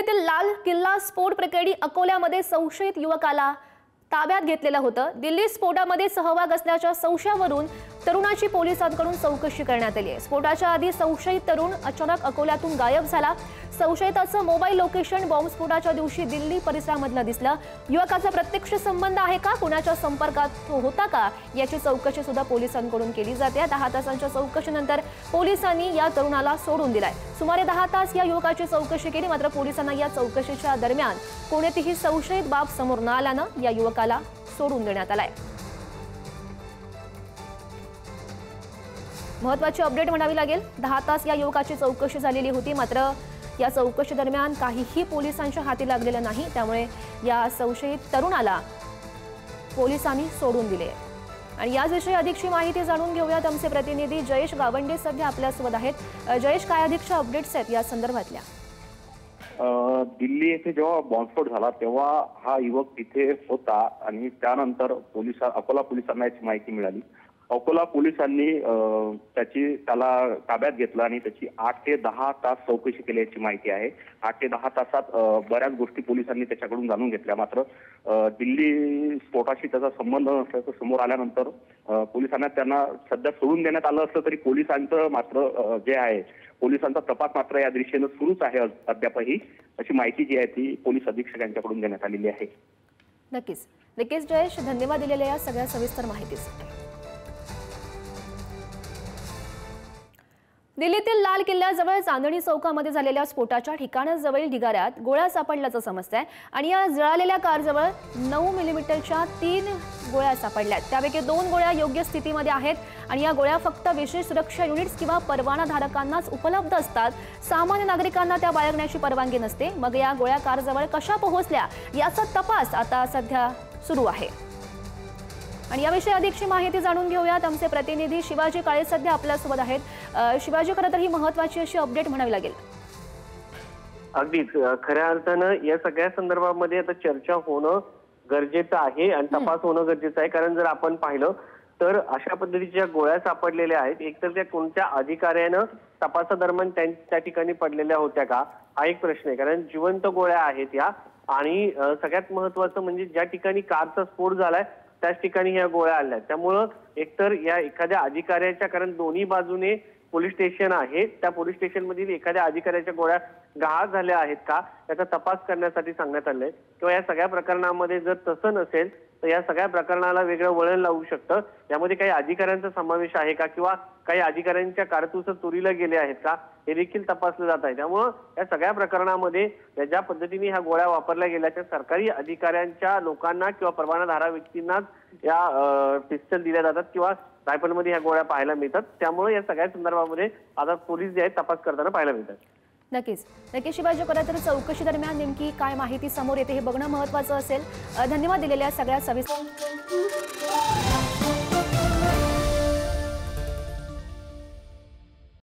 दिल्लीतील लाल किल्ला स्फोट प्रकरणी अकोल्यामध्ये संशयित युवकाला ताब्यात घेतलेलं होतं। दिल्ली स्फोटामध्ये सहभाग असल्याच्या संशयावरून तरुणाची पोलिसांकडून चौकशी करण्यात आली आहे। स्फोटाच्या आधी संशयित तरुण अचानक अकोल्यातून गायब झाला। संशयिताचं मोबाईल लोकेशन बॉम्बस्फोटाच्या दिवशी दिल्ली परिसरामधलं दिसलं। युवकाचा प्रत्यक्ष संबंध आहे का, कुणाच्या संपर्कात होता का याची चौकशी सुद्धा पोलिसांकडून केली जाते। 10 तासांच्या चौकशीनंतर पोलिसांनी या तरुणाला सोडून दिलाय। सुमारे 10 तास या युवकाची चौकशी केली, मात्र पोलिसांना या चौकशीच्या दरम्यान कोणतीही संशयित बाब समोर न आल्यानं या युवकाला सोडून देण्यात आलाय। महत्त्वाची अपडेट म्हणावी लागेल। 10 तास या युवकाची चौकशी झालेली होती, मात्र या चौकशी दरम्यान काहीही पोलिसांच्या हाती लागलेलं नाही। त्यामुळे या संशयित तरुणाला पोलिसांनी सोडून दिले। आणि याविषयी अधिकची माहिती जाणून घेऊयात। आमचे प्रतिनिधी जयेश गावंडे सध्या आपल्यासोबत आहेत। जयेश, काय अधिकच्या अपडेट्स आहेत या संदर्भातल्या? दिल्ली येथे जेव्हा बॉम्बस्फोट झाला तेव्हा हा युवक तिथे होता आणि त्यानंतर अकोला पोलिसांना याची माहिती मिळाली। अकोला पोलिसांनी त्याला ताब्यात घेतलं आणि त्याची 8 ते 10 तास चौकशी केल्याची माहिती आहे। 8 ते 10 तासात बऱ्याच गोष्टी पोलिसांनी त्याच्याकडून जाणून घेतल्या, मात्र दिल्ली स्फोटाशी त्याचा संबंध नसल्याचं समोर आल्यानंतर पोलिसांना त्यांना सध्या सोडून देण्यात आलं असलं तरी पोलिसांचं मात्र जे आहे पोलिसांचा तपास मात्र या दिशेनं सुरूच आहे अद्यापही, अशी माहिती जी आहे ती पोलीस अधीक्षकांच्याकडून देण्यात आलेली आहे। नक्कीच जयेश, धन्यवाद दिलेल्या या सगळ्या सविस्तर माहितीसाठी। दिल्लीतील लाल किल्ल्याजवळ चांदणी चौकामध्ये झालेल्या स्फोटाच्या ठिकाणाजवळ ढिगाऱ्यात गोळ्या सापडल्याचं समजतंय आणि या जळालेल्या कारजवळ 9 मिलीमीटरच्या 3 गोळ्या सापडल्यात। त्यापैकी 2 गोळ्या योग्य स्थितीमध्ये आहेत आणि या गोळ्या फक्त विशेष सुरक्षा युनिट्स किंवा परवानाधारकांनाच उपलब्ध असतात। सामान्य नागरिकांना त्या बाळगण्याची परवानगी नसते। मग या गोळ्या कारजवळ कशा पोहोचल्या याचा तपास आता सध्या सुरू आहे। आणि याविषयी अधिकची माहिती जाणून घेऊयात। आमचे प्रतिनिधी शिवाजी काळे सध्या आपल्यासोबत आहेत। शिवाजी, खरं तर ही महत्त्वाची अशी अपडेट म्हणावी लागेल। अगदीच खऱ्या अर्थानं या सगळ्या संदर्भामध्ये आता चर्चा होणं गरजेचं आहे आणि तपास होणं गरजेचं आहे। कारण जर आपण पाहिलं तर अशा पद्धतीच्या गोळ्या सापडलेल्या आहेत, एकतर त्या कोणत्या अधिकाऱ्यानं तपासादरम्यान त्या ठिकाणी पडलेल्या होत्या का, हा एक प्रश्न आहे। कारण जिवंत गोळ्या आहेत या, आणि सगळ्यात महत्त्वाचं म्हणजे ज्या ठिकाणी कारचा स्फोट झालाय त्याच ठिकाणी ह्या गोळ्या आल्या। त्यामुळं एकतर या एखाद्या अधिकाऱ्याच्या, कारण दोन्ही बाजूने पोलीस स्टेशन आहे, त्या पोलीस स्टेशन मधील एखाद्या अधिकाऱ्याच्या गोळ्या गहाळ झाल्या आहेत का याचा तपास करण्यासाठी सांगण्यात आलंय। किंवा या सगळ्या प्रकरणामध्ये जर तसं नसेल तर या सगळ्या प्रकरणाला वेगळं वळण लावू शकतं। यामध्ये काही अधिकाऱ्यांचा समावेश आहे का, किंवा काही अधिकाऱ्यांच्या कारतूस चोरीला गेले आहेत का, हे देखील तपासलं जात आहे। त्यामुळं या सगळ्या प्रकरणामध्ये ज्या पद्धतीने ह्या गोळ्या वापरल्या गेल्या त्या सरकारी अधिकाऱ्यांच्या लोकांना किंवा परवानाधारक व्यक्तींनाच या पिस्टल दिल्या जातात किंवा रायफलमध्ये ह्या गोळ्या पाहायला मिळतात। त्यामुळे या सगळ्या संदर्भामध्ये आता पोलीस जे आहेत तपास करताना पाहायला मिळतात। नक्कीच शिवाजी, खरं तर चौकशी दरम्यान नेमकी काय माहिती समोर येते हे बघणं महत्त्वाचं असेल। धन्यवाद दिलेल्या सगळ्या सविस्तर